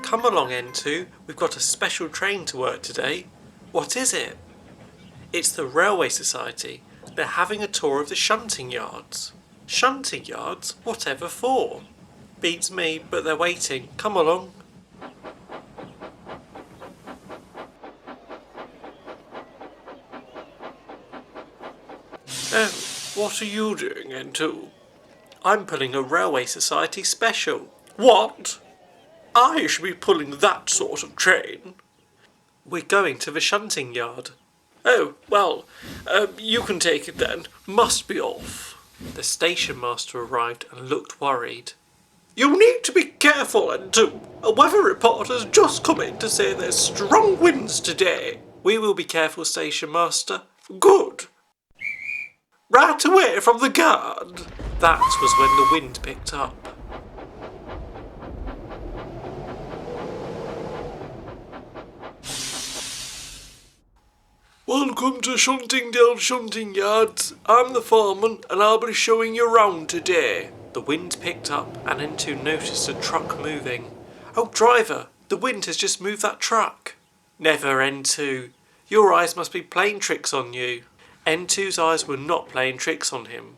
Come along, N2, we've got a special train to work today. What is it? It's the Railway Society. They're having a tour of the shunting yards. Shunting yards? Whatever for? Beats me, but they're waiting. Come along. Oh, what are you doing, N2? I'm pulling a Railway Society special. What? I should be pulling that sort of train. We're going to the shunting yard. Oh, well, you can take it then. Must be off. The station master arrived and looked worried. You need to be careful, N2. A weather report has just come in to say there's strong winds today. We will be careful, station master. Good. Right away from the guard. That was when the wind picked up. Welcome to Shuntingdale Shunting Yards. I'm the foreman and I'll be showing you round today. The wind picked up and N2 noticed a truck moving. Oh, driver, the wind has just moved that truck. Never, N2. Your eyes must be playing tricks on you. N2's eyes were not playing tricks on him,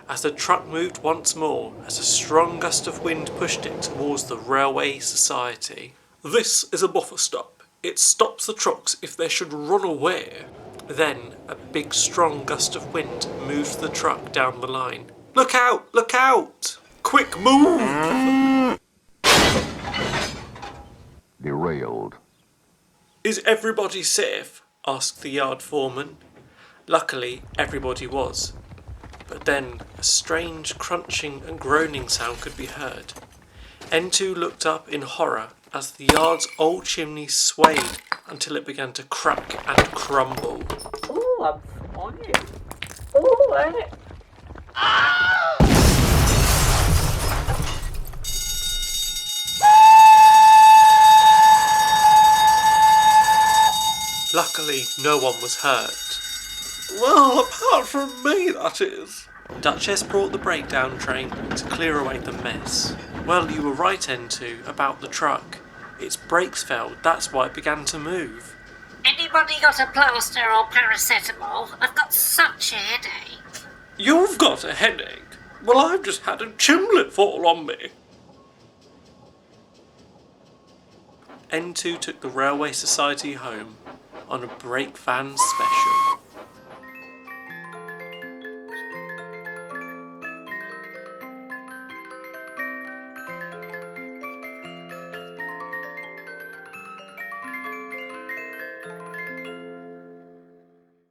as the truck moved once more as a strong gust of wind pushed it towards the Railway Society. This is a buffer stop. It stops the trucks if they should run away. Then a big strong gust of wind moved the truck down the line. Look out! Look out! Quick move! Derailed. Is everybody safe? Asked the yard foreman. Luckily, everybody was. But then a strange crunching and groaning sound could be heard. N2 looked up in horror as the yard's old chimney swayed until it began to crack and crumble. Oh, I'm on you. Oh, ah! Luckily, no one was hurt. Well, apart from me, that is. Duchess brought the breakdown train to clear away the mess. Well, you were right, N2, about the truck. Its brakes failed, that's why it began to move. Anybody got a plaster or paracetamol? I've got such a headache. You've got a headache? Well, I've just had a chimney fall on me. N2 took the Railway Society home on a brake van special.